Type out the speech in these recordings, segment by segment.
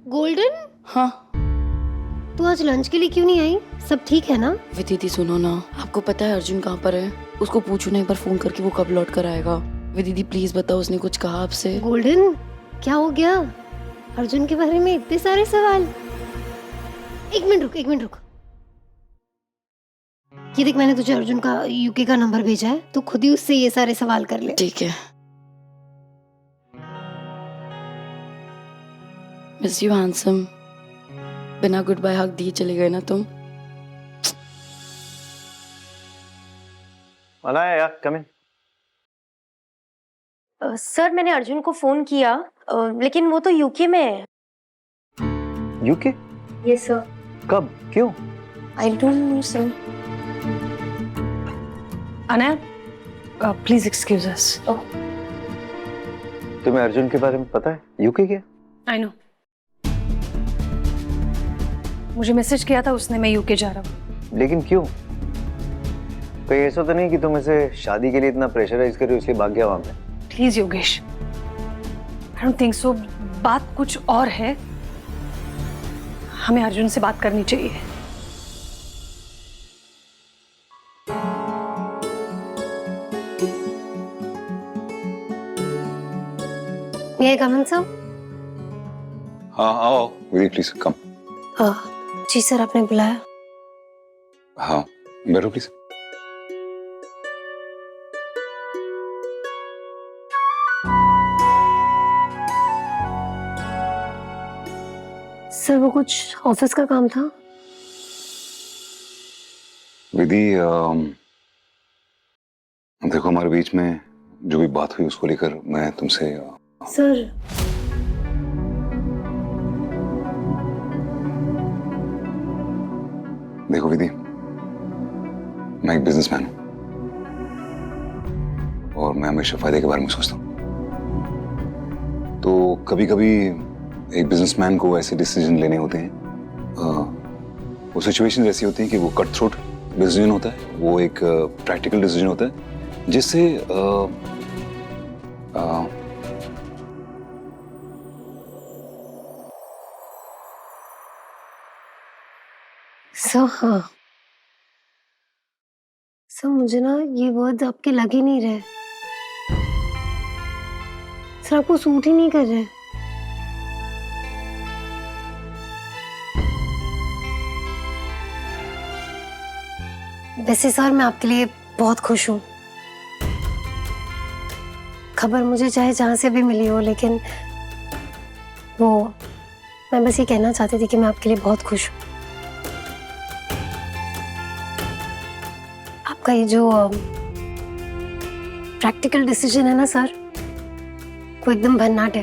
Golden, हाँ तू आज लंच के लिए क्यों नहीं आई? सब ठीक है ना? विदीदी सुनो ना, आपको पता है अर्जुन कहाँ पर है? उसको पूछो ना एक बार फोन करके वो कब लौट कर आएगा। विदीदी प्लीज बताओ, उसने कुछ कहा आपसे? गोल्डन, क्या हो गया? अर्जुन के बारे में इतने सारे सवाल। एक मिनट रुक। ये देख, मैंने तुझे अर्जुन का यूके का नंबर भेजा है, तो खुद ही उससे ये सारे सवाल कर ले। ठीक है। Miss you handsome. बिना गुड बाय हक दिए चले गए ना तुम। अनाया, कम इन। सर, मैंने अर्जुन को फोन किया, लेकिन वो तो यूके में है। यूके? Yes sir. कब? क्यों? I don't know sir. अनया, प्लीज एक्सक्यूज अस। तुम्हें अर्जुन के बारे में पता है? यूके क्या? आई नो, मुझे मैसेज किया था उसने, मैं यूके जा रहा हूँ। लेकिन क्यों? कहीं ऐसा तो नहीं कि तुम इसे शादी के लिए इतना प्रेशराइज कर रहे हो इसलिए भाग गया वहां पे? Please Yogesh, I don't think so. बात कुछ और है, हमें अर्जुन से बात करनी चाहिए। May I come in, sir? हाँ आओ, विदी प्लीज कम। जी सर, आपने बुलाया? हाँ बैठो प्लीज। सर, वो कुछ ऑफिस का काम था। विदी देखो, हमारे बीच में जो भी बात हुई उसको लेकर मैं तुमसे सर, देखो विदी, मैं एक बिजनेसमैन हूं और मैं हमेशा फायदे के बारे में सोचता हूं। तो कभी कभी एक बिजनेसमैन को ऐसे डिसीजन लेने होते हैं, वो सिचुएशन ऐसी होती है कि वो कट थ्रोट डिसीजन होता है, वो एक प्रैक्टिकल डिसीजन होता है जिससे सर, हाँ सर, मुझे ना ये वर्ड्स आपके लग ही नहीं रहे। सर, आपको सूट ही नहीं कर रहे। वैसे सर, मैं आपके लिए बहुत खुश हूँ। खबर मुझे चाहे जहां से भी मिली हो, लेकिन वो, मैं बस ये कहना चाहती थी कि मैं आपके लिए बहुत खुश हूँ। आपका ये जो प्रैक्टिकल डिसीजन है ना सर, वो एकदम भन्नाट है।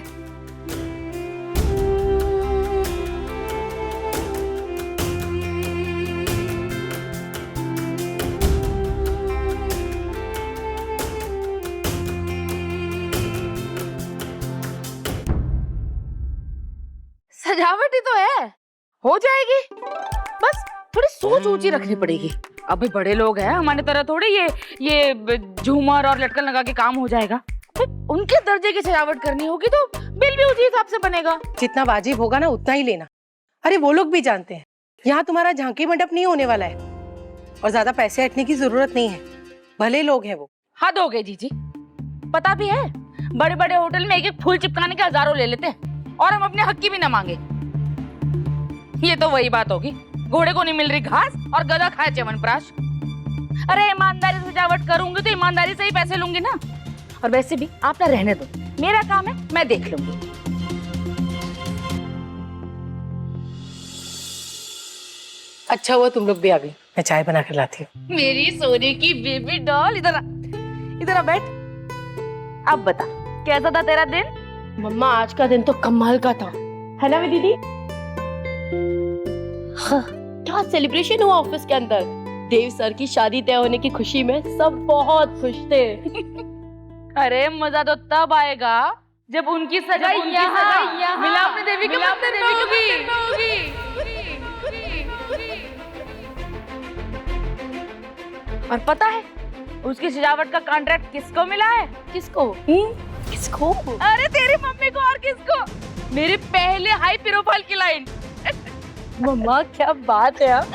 सजावट ही तो है, हो जाएगी। बस थोड़ी सोच ऊंची रखनी पड़ेगी। अभी बड़े लोग हैं, हमारे तरह थोड़े ये झूमर और लटकन लगा के काम हो जाएगा। उनके दर्जे की सजावट करनी होगी तो बिल भी उसी हिसाब से बनेगा। जितना वाजिब होगा ना उतना ही लेना। अरे वो लोग भी जानते हैं यहाँ तुम्हारा झांकी मंडप नहीं होने वाला है और ज्यादा पैसे हटने की जरूरत नहीं है। भले लोग हैं वो। हद हो गई जीजी, पता भी है बड़े बड़े होटल में एक एक फूल चिपकाने के हजारों ले लेते हैं और हम अपने हक की भी ना मांगे। ये तो वही बात होगी, घोड़े को नहीं मिल रही घास और गधा खाए च्यवनप्राश। अरे ईमानदारी से सजावट करूंगी तो ईमानदारी से ही पैसे लूंगी ना। और वैसे भी आप ना रहने दो, मेरा काम है, मैं देख लूंगी। अच्छा हुआ तुम लोग भी आ गई, मैं चाय बना कर लाती हूँ। मेरी सोने की बेबी डॉल, इधर आ, इधर आ बैठ। अब बता, कैसा था तेरा दिन? मम्मा, आज का दिन तो कमाल का था, है ना दीदी? हाँ, क्या सेलिब्रेशन हुआ ऑफिस के अंदर। देव सर की शादी तय होने की खुशी में सब बहुत खुश थे। अरे मजा तो तब आएगा जब उनकी सगाई यहाँ मिलापनी देवी के मंदिर में होगी। और पता है उसकी सजावट का कॉन्ट्रैक्ट किसको मिला है? किसको? किसको? अरे तेरी मम्मी को। और किसको? मेरे पहले हाई प्रोफाइल की लाइन। मम्मा क्या बात है आप।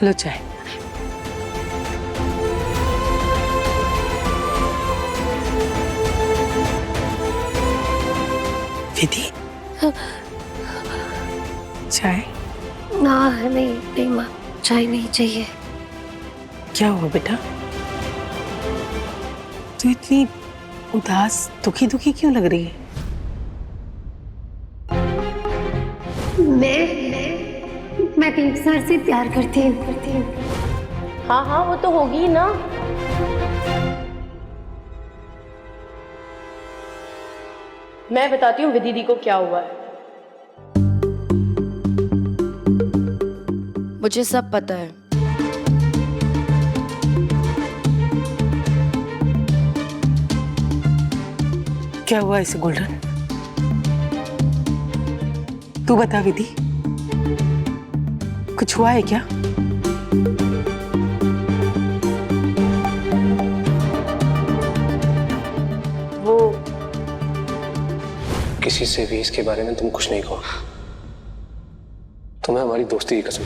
लो चाय। विधि, चाय? ना नहीं नहीं माँ, चाय नहीं चाहिए। क्या हुआ बेटा? तू इतनी उदास दुखी दुखी क्यों लग रही है? मैं देव सर से प्यार करती हूँ। हाँ हाँ वो तो होगी ही ना। मैं बताती हूँ विधि दी को क्या हुआ है। मुझे सब पता है। क्या हुआ इसे गोल्डन? तू बता विधि, कुछ हुआ है क्या? वो किसी से भी इसके बारे में तुम कुछ नहीं कहो। तुम्हें हमारी दोस्ती की कसम।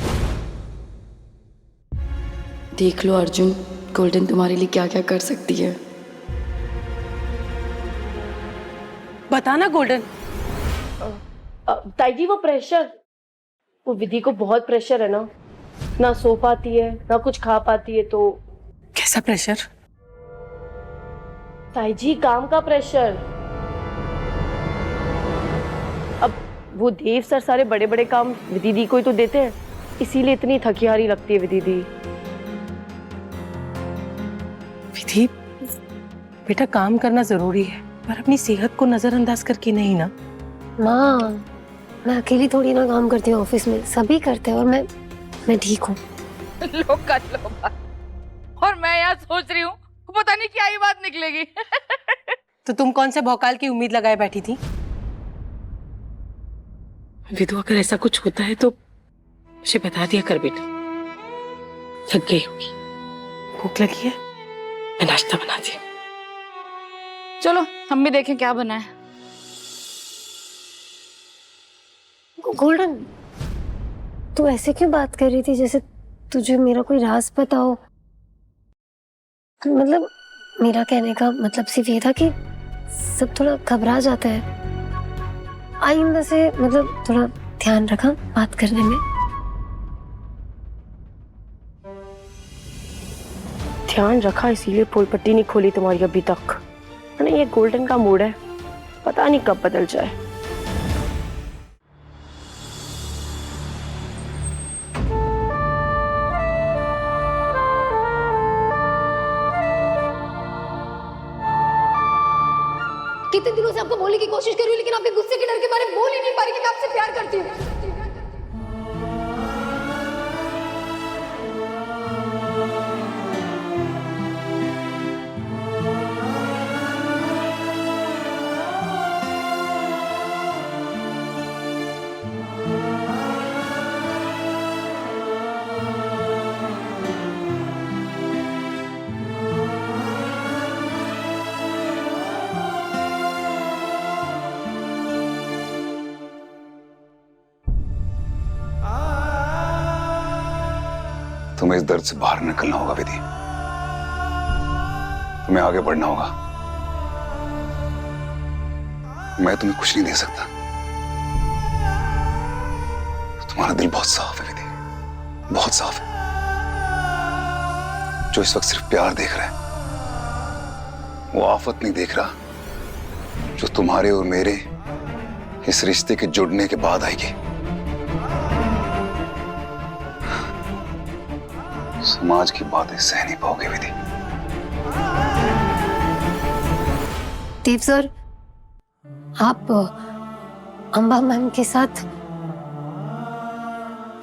देख लो अर्जुन, गोल्डन तुम्हारे लिए क्या क्या कर सकती है। बताना गोल्डन। ताई जी वो प्रेशर, वो विधि को बहुत प्रेशर है ना सो पाती है ना कुछ खा पाती है। तो कैसा प्रेशर? ताई जी काम का प्रेशर। अब वो देव सर सारे बड़े बड़े काम विधि दी को ही तो देते हैं, इसीलिए इतनी थकिहारी लगती है विधि दी। विधि बेटा, काम करना जरूरी है पर अपनी सेहत को नजरअंदाज करके नहीं ना। माँ मैं अकेली थोड़ी ना काम करती हूँ, ऑफिस में सभी करते हैं और मैं ठीक हूँ। लो कर लो बात। और मैं यहाँ सोच रही हूँ पता नहीं क्या ही बात निकलेगी। तो तुम कौन से भौकाल की उम्मीद लगाए बैठी थी? विधु, अगर ऐसा कुछ होता है तो मुझे बता दिया कर बेटा। थक गई होगी, भूख लगी है, मैं नाश्ता बनाती हूँ। चलो हम भी देखें क्या बना है। गोल्डन, तू ऐसे क्यों बात कर रही थी जैसे तुझे मेरा कोई राज पता हो? मतलब मेरा कहने का मतलब सिर्फ ये था कि सब थोड़ा घबरा जाता है, आइंदा से मतलब थोड़ा ध्यान रखा बात करने में। ध्यान रखा इसीलिए पोल पट्टी नहीं खोली तुम्हारी अभी तक। है ना, ये गोल्डन का मूड है, पता नहीं कब बदल जाए। कितने दिनों से आपको बोलने की कोशिश कर रही हूँ लेकिन आपके गुस्से के डर के बारे में बोल ही नहीं पा रही कि मैं आपसे प्यार करती हूँ। तुम्हें इस दर्द से बाहर निकलना होगा विधि, तुम्हें आगे बढ़ना होगा। मैं तुम्हें कुछ नहीं दे सकता। तुम्हारा दिल बहुत साफ है विधि, बहुत साफ है, जो इस वक्त सिर्फ प्यार देख रहा है, वो आफत नहीं देख रहा जो तुम्हारे और मेरे इस रिश्ते के जुड़ने के बाद आएगी। समाज की बातें सह नहीं पाओगे विधि। देव सर, आप अंबा मैम के साथ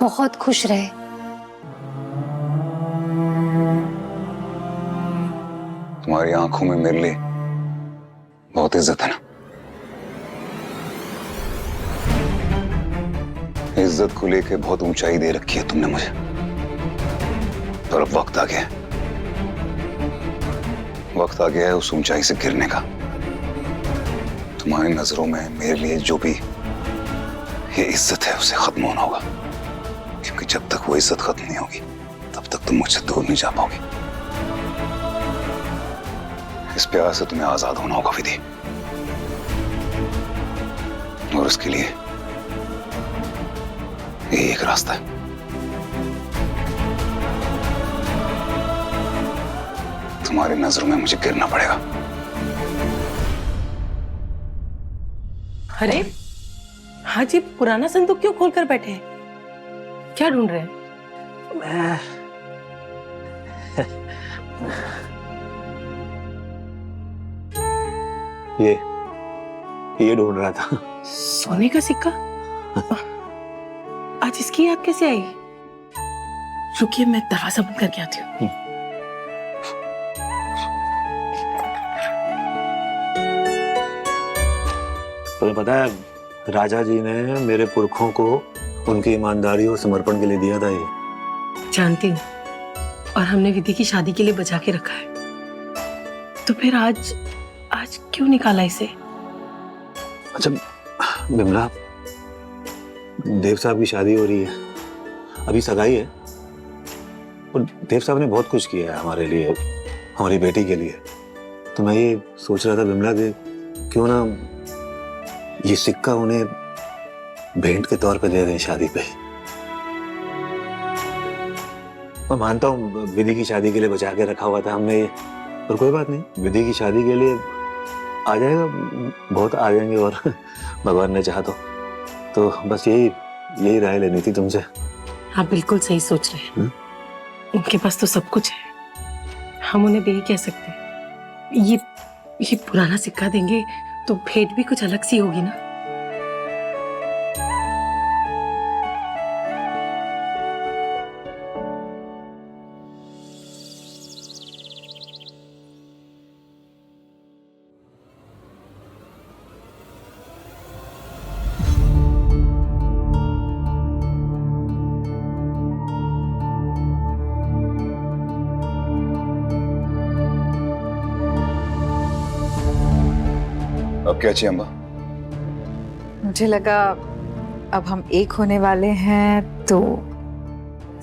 बहुत खुश रहे। तुम्हारी आंखों में मेरे लिए बहुत इज्जत है ना। इज्जत को लेके बहुत ऊंचाई दे रखी है तुमने मुझे। पर अब वक्त आ गया है, वक्त आ गया है उस ऊंचाई से गिरने का। तुम्हारी नजरों में मेरे लिए जो भी ये इज्जत है उसे खत्म होना होगा, क्योंकि जब तक वो इज्जत खत्म नहीं होगी तब तक तुम मुझसे दूर नहीं जा पाओगे। इस प्यार से तुम्हें आजाद होना होगा विधि, और उसके लिए ये एक रास्ता है। तुम्हारी नजरों में मुझे गिरना पड़ेगा। अरे हाँ जी, पुराना संदूक क्यों खोल कर बैठे हैं? क्या ढूंढ रहे हैं? ये ढूंढ रहा था। सोने का सिक्का? आज इसकी याद कैसे आई? रुकिए, मैं दरवाजा बंद करके आती हूँ। तुम्हें पता है, राजा जी ने मेरे पुरखों को उनकी ईमानदारी और समर्पण के लिए दिया था ये। जानती हूँ, और हमने विधि की शादी के लिए बचा के रखा है। तो फिर आज क्यों निकाला इसे? अच्छा बिमला, देव साहब की शादी हो रही है, अभी सगाई है, और देव साहब ने बहुत कुछ किया है हमारे लिए, हमारी बेटी के लिए। तो मैं ये सोच रहा था बिमला कि क्यों ना ये सिक्का उन्हें भेंट के तौर पे दे दें शादी पे। मैं मानता हूँ विधि की शादी के लिए बचा के रखा हुआ था हमने ये, पर कोई बात नहीं, विधि की शादी के लिए आ जाएगा, बहुत आ जाएंगे, और भगवान ने चाहा तो बस यही राय लेनी थी तुमसे। आप बिल्कुल सही सोच रहे हैं। उनके पास तो सब कुछ है, हम उन्हें दे ही कह सकते हैं। ये पुराना सिक्का देंगे तो भेंट भी कुछ अलग सी होगी ना। अब क्या चाहिए अम्बा? मुझे लगा अब हम एक होने वाले हैं तो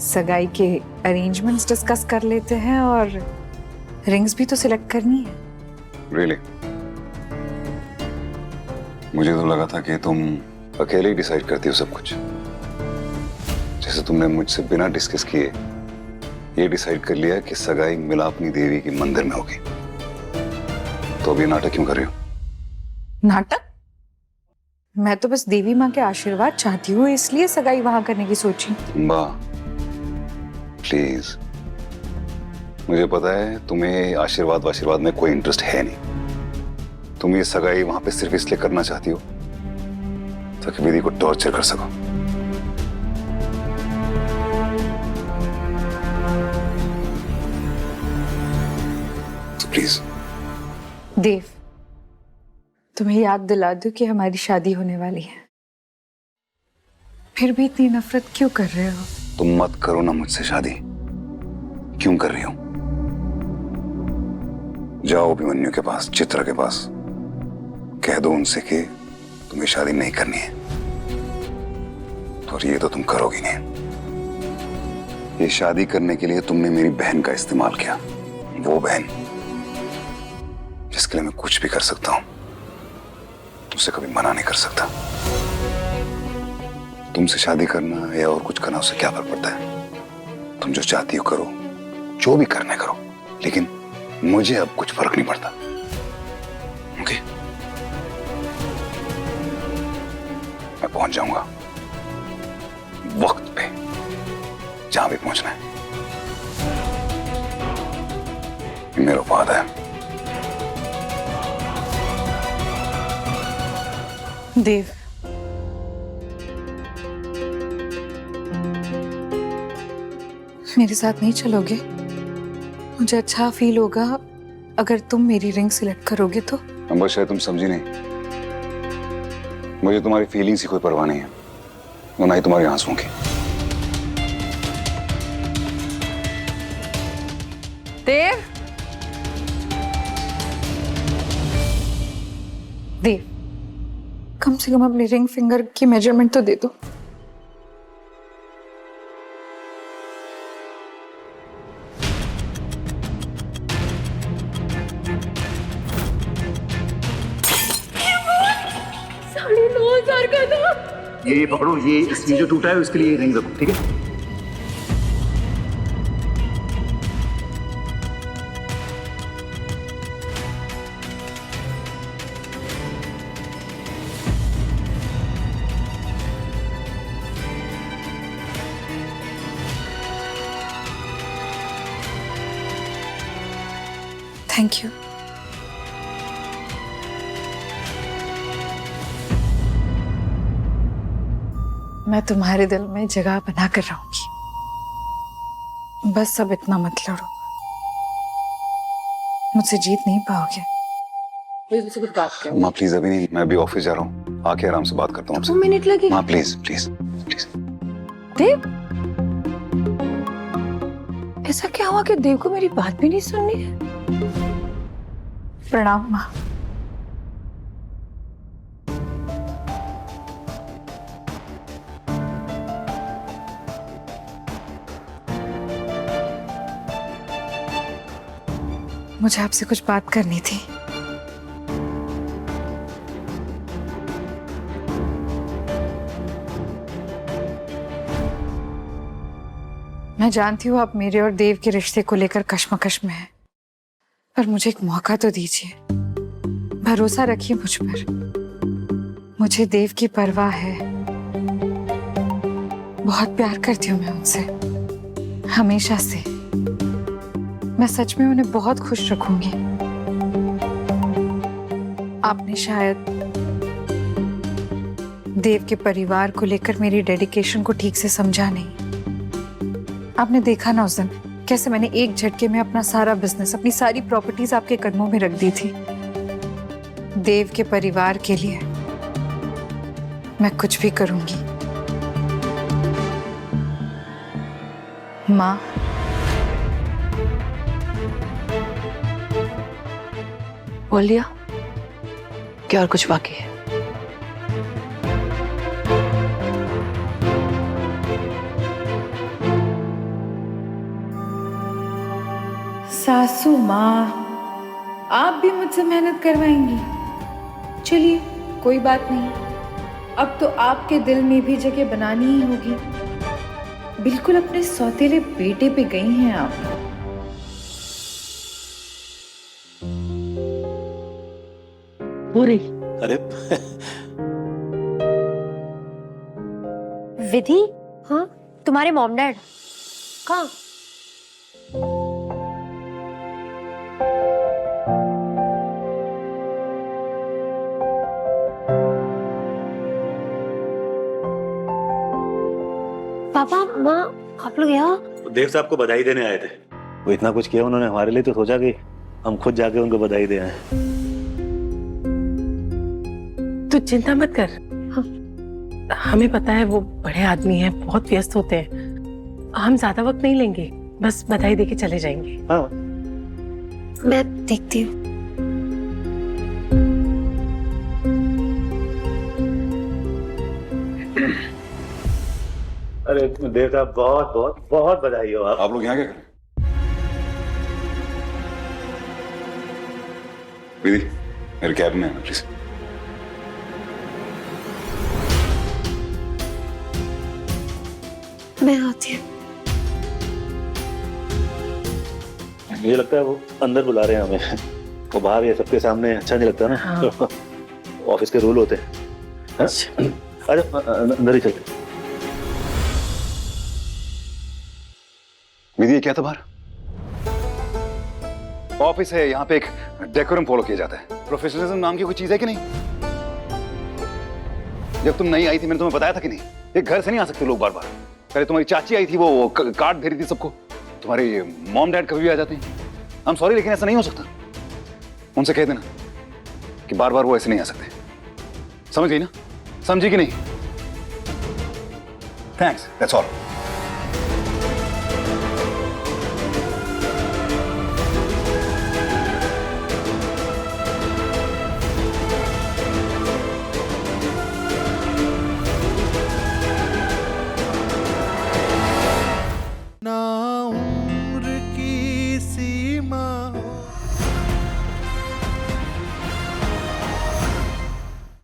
सगाई के अरेंजमेंट्स डिस्कस कर लेते हैं, और रिंग्स भी तो सिलेक्ट करनी है। Really? मुझे तो लगा था कि तुम अकेले ही डिसाइड करती हो सब कुछ, जैसे तुमने मुझसे बिना डिस्कस किए ये डिसाइड कर लिया कि सगाई मिलापनी देवी के मंदिर में होगी। तो अभी नाटक क्यों कर रही हो? नाटक? मैं तो बस देवी माँ के आशीर्वाद चाहती हूँ, इसलिए सगाई वहां करने की सोची। अम्बा प्लीज, मुझे पता है तुम्हें आशीर्वाद में कोई इंटरेस्ट है नहीं। तुम ये सगाई वहां पे सिर्फ इसलिए करना चाहती हो ताकि विधि को टॉर्चर कर सको। तो प्लीज देव, तुम्हें याद दिला दूं कि हमारी शादी होने वाली है, फिर भी इतनी नफरत क्यों कर रहे हो? तुम मत करो ना मुझसे शादी। क्यों कर रही हो? जाओ अभिमन्यु के पास, चित्रा के पास, कह दो उनसे कि तुम्हें शादी नहीं करनी है, और ये तो तुम करोगी नहीं। ये शादी करने के लिए तुमने मेरी बहन का इस्तेमाल किया, वो बहन जिसके लिए मैं कुछ भी कर सकता हूं, तुमसे कभी मना नहीं कर सकता। तुमसे शादी करना या और कुछ करना, उससे क्या फर्क पड़ता है? तुम जो चाहती हो करो, जो भी करना है करो, लेकिन मुझे अब कुछ फर्क नहीं पड़ता। ओके? मैं पहुंच जाऊंगा वक्त पे, जहां भी पहुंचना है। मेरा वादा है। देव, मेरे साथ नहीं चलोगे? मुझे अच्छा फील होगा अगर तुम मेरी रिंग सिलेक्ट करोगे तो। अम्बा शायद तुम समझी नहीं, मुझे तुम्हारी फीलिंग्स की कोई परवाह नहीं है, और ना ही तुम्हारे आंसुओं की। देव, देव, कम से कम अपनी रिंग फिंगर की मेजरमेंट तो दे दो। ये पकड़ो, ये इसमें जो टूटा है उसके लिए रिंग रखो, ठीक है? Thank you. मैं तुम्हारे दिल में जगह बना कर रहूंगी। बस अब इतना मत लड़ो, मुझसे जीत नहीं पाओगे। माँ प्लीज, अभी नहीं, मैं अभी ऑफिस जा रहा हूँ, आके आराम से बात करता हूँ आपसे। 2 मिनट लगेगा। माँ प्लीज प्लीज प्लीज। देव, ऐसा क्या हुआ कि देव को मेरी बात भी नहीं सुननी है? प्रणाम माँ। मुझे आपसे कुछ बात करनी थी। मैं जानती हूँ आप मेरे और देव के रिश्ते को लेकर कश्मकश में हैं, पर मुझे एक मौका तो दीजिए। भरोसा रखिए मुझ पर। मुझे देव की परवाह है, बहुत प्यार करती हूँ मैं उनसे, हमेशा से। मैं सच में उन्हें बहुत खुश रखूंगी। आपने शायद देव के परिवार को लेकर मेरी डेडिकेशन को ठीक से समझा नहीं। आपने देखा ना उस दिन कैसे मैंने एक झटके में अपना सारा बिजनेस, अपनी सारी प्रॉपर्टीज आपके कदमों में रख दी थी। देव के परिवार के लिए मैं कुछ भी करूंगी। माँ, बोल लिया क्या और कुछ बाकी है? सासू माँ, आप भी मुझसे मेहनत करवाएंगी? चलिए कोई बात नहीं, अब तो आपके दिल में भी जगह बनानी ही होगी। बिल्कुल अपने सौतेले बेटे पे गई हैं आप। हो रही। अरे विधि, हाँ तुम्हारे मॉम डैड कहाँ? पापा माँ आप लोग यहाँ? देव साहब को बधाई देने आए थे। वो इतना कुछ किया उन्होंने हमारे लिए, तो सोचा कि हम खुद जाके उनको बधाई दे आए। तू चिंता मत कर। हाँ। हमें पता है वो बड़े आदमी हैं, बहुत व्यस्त होते हैं। हम ज्यादा वक्त नहीं लेंगे, बस बधाई देके चले जाएंगे। हाँ। मैं देखती हूँ। अरे देव साहब बहुत बहुत बहुत बधाई हो। आप लोग यहाँ क्या कर रहे हैं? विधि, मेरे कैब में आना प्लीज। मैं आती हूँ। मुझे लगता है वो अंदर बुला रहे हैं हमें। वो बाहर ये सबके सामने अच्छा नहीं लगता ना। हाँ। ऑफिस के रूल होते हैं। अच्छा अंदर ही चलते। विधि, ये क्या था बाहर? ऑफिस है, यहाँ पे एक डेकोरम फॉलो किया जाता है। प्रोफेशनलिज्म नाम की कोई चीज है कि नहीं? जब तुम नहीं आई थी मैंने तुम्हें बताया था कि नहीं, ये घर से नहीं आ सकते लोग बार बार। पहले तुम्हारी चाची आई थी, वो कार्ड दे रही थी सबको। तुम्हारे मॉम डैड कभी भी आ जाते हैं। आई एम सॉरी, लेकिन ऐसा नहीं हो सकता। उनसे कह देना कि बार बार वो ऐसे नहीं आ सकते। समझ गई ना? समझी कि नहीं? Thanks, that's all.